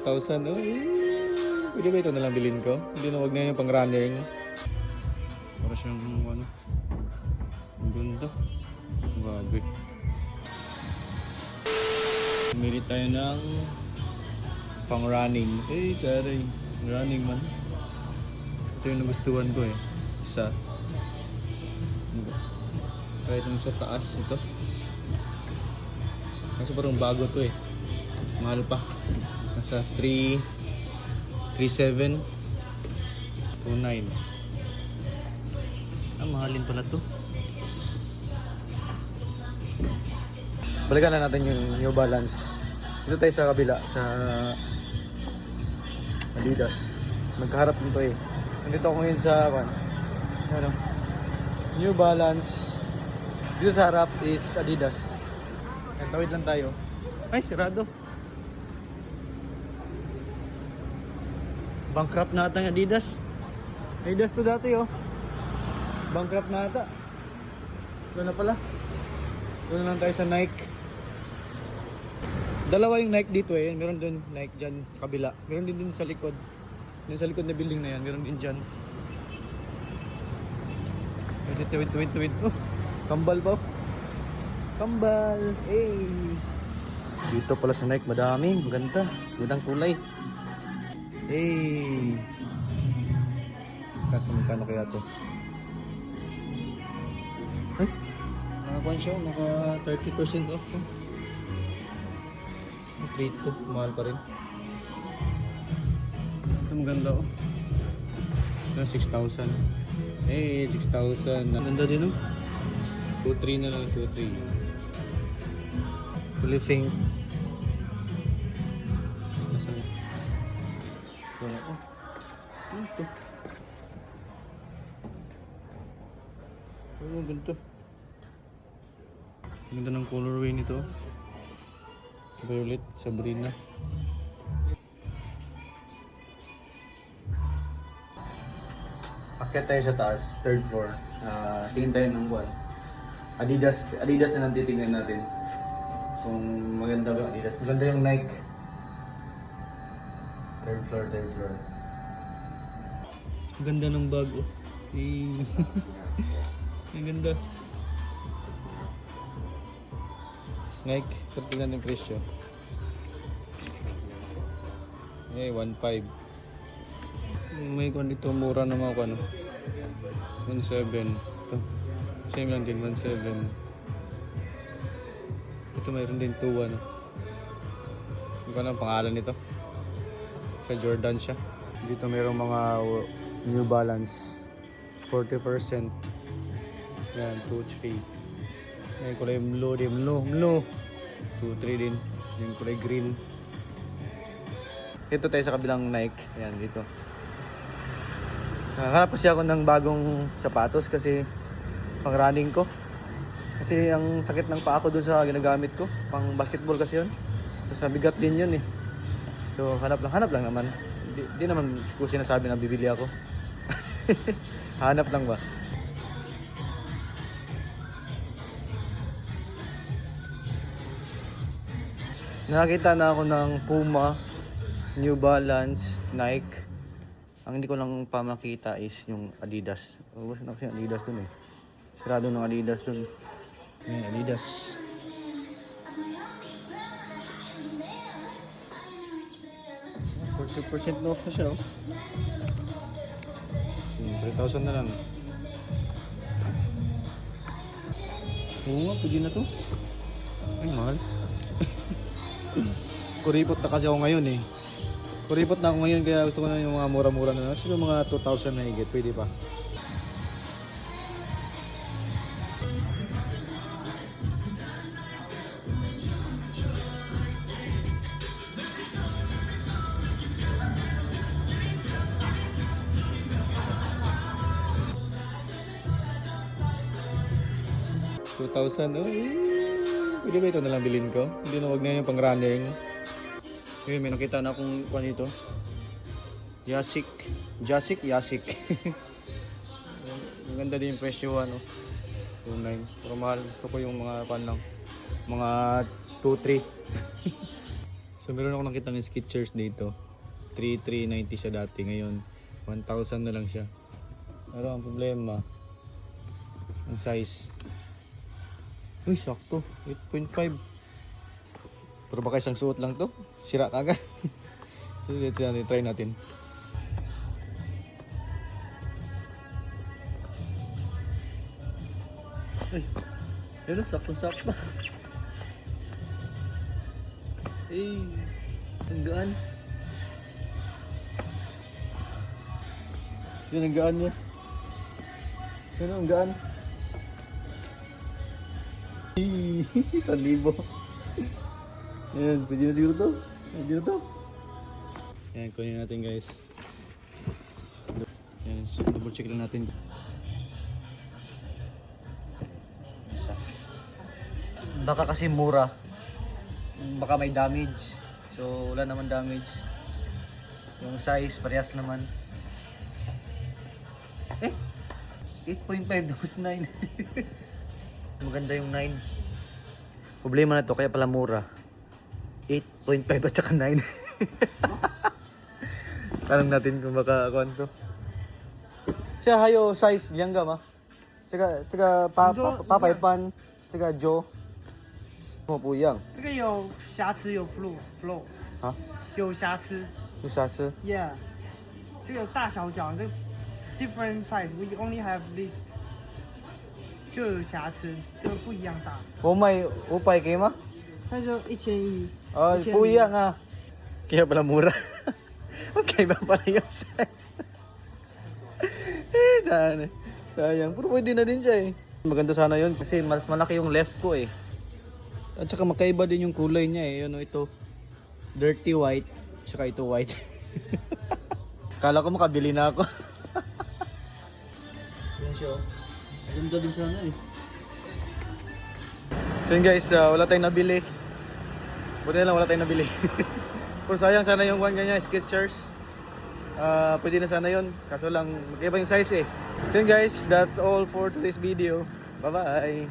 2,000. Oh, pwede ba ito na lang bilhin ko? Hindi na, wag na yung pang running. Para siyang ano. Ang ganda. Grabe. Pumili tayo ng pang running. Eh, taray. Running man. Ito yung nagustuhan ko eh. Isa. Kaya itong sa taas ito. Kasi parang bago to eh. Mahal pa. Nasa 3,729. Mahalin pala to. Balikan na natin yung New Balance. Dito tayo sa kabila, sa Adidas. Magkaharap nito eh. Nandito ako ngayon sa ano, New Balance. Dito sa harap is Adidas. Tawid lang tayo. Ay, sirado. Bankrupt na ata yung Adidas. Adidas to dati oh. Bankrupt na ata. Doon na pala. Doon na lang tayo sa Nike. Dalawa yung Nike dito eh. Meron doon Nike dyan sa kabila. Meron din sa likod. Yung sa likod na building na yan. Meron din dyan. Wait. Oh, kambal pa oh. Kambal. Hey. Dito pala sa Nike. Madami. Maganda. Gandang kulay. Hey. Kasi magkano kaya to? Ay. Nakakuha siya. Naka 30% off. Treat to, mahal pa rin. Ito maganda oh. Ito 6,000. Eh, 6,000. Maganda din oh. 2,300 na lang, 2,300. Fully pink. Ito na oh. Ito. Oh, ganito. Ganda ng colorway nito. Violet, Sabrina. Akyat tayo sa taas, third floor. Tingin tayo ng buwan. Adidas na lang titingnan natin. Kung maganda ba Adidas. Maganda yung Nike. Third floor. Ang ganda ng bag oh. Ang ganda. Nike, so tingnan yung presyo. Eh, 1.5. May kung dito mura na mga ano. 1.7. Ito. Same lang din, 1.7. Ito mayroon din 2.1. Hindi ko alam ang pangalan nito. Sa Jordan siya. Dito mayroong mga New Balance. 40%. Yan, 2.3. Yung kulay blue. 2-3 din. Yung kulay green. Ito tayo sa kabilang Nike. Ayan, dito. Nakahanap kasi ako ng bagong sapatos kasi pang running ko. Kasi ang sakit ng paa ko dun sa ginagamit ko. Pang basketball kasi yun. Tapos mabigat din yun eh. So hanap lang naman. Di naman ko sinasabi na bibili ako. Hanap lang ba? Nakakita na ako ng Puma, New Balance, Nike. Ang hindi ko lang pa makita is yung Adidas. Gusto na kasi yung Adidas dun eh. Sirado ng Adidas dun. Ayan, Adidas. Oh, 40% off na siya oh. 3,000 na lang. Oo nga, pwede na to. Ay, mahal. Kuripot na kasi ako ngayon eh. Kuripot na ako ngayon kaya gusto ko na yung mga mura-mura na. Siguro mga 2,000 na higit. Pwede pa. $2,000. Oh, pwede ba ito na lang bilhin ko? Hindi na, wag na yung pang running. Okay, may nakita na akong kuha nito. Yasik. Ang ganda din yung presyo ano. 2.9. Pero mahal. Ito ko yung mga pan lang. Mga 2.3. So So meron ako nakita ng Skechers dito. 3,390 siya dati. Ngayon 1,000 na lang siya. Pero ang problema, ang size. Uy, sakto. 8.5. Pero baka isang suot lang to. Sira kagad. So dito natin, try natin. Ay, yun na, sakto-sakto. Eh, ang gaan. Yun ang gaan niya. Yun ang gaan. 1,000. Ayan, pwede na siguro to. Pwede na to. Ayan, kunin natin guys. Ayan, double check lang natin. Isa. Baka kasi mura. Baka may damage. So wala naman damage. Yung size parehas naman. 8.5 tapos 9. Maganda yung 9. Problema na to kaya pala mura. 8.5 at saka 9. Tanong natin kung baka kuan to. Siya hayo size liangga ma. Tsaka papaypan, tsaka Jo. Mo po yang. 这个有瑕疵有 flow 啊有瑕疵 有啥事？ ，yeah，这个有大小脚，这个 different size we only have this，就有瑕疵，这个不一样大，我买500 kayo ma? 那就1100， Oh, po yang ah. Kaya pala mura. Okay ba pala yung size? Sayang. Pero pwede na din siya eh. Maganda sana yun kasi mas malaki yung left ko eh. At saka makaiba din yung kulay niya eh. Yun, ito. Dirty white. Tsaka ito white. Kala ko makabili na ako. Yan siya. Maganda din sana eh. So yun guys, wala tayong nabili. Buti na lang wala tayong nabili. Pero sayang sana yung one ganyan, Skechers. Pwede na sana yun. Kaso lang, magkaiba yung size eh. So yun guys, that's all for today's video. Bye bye!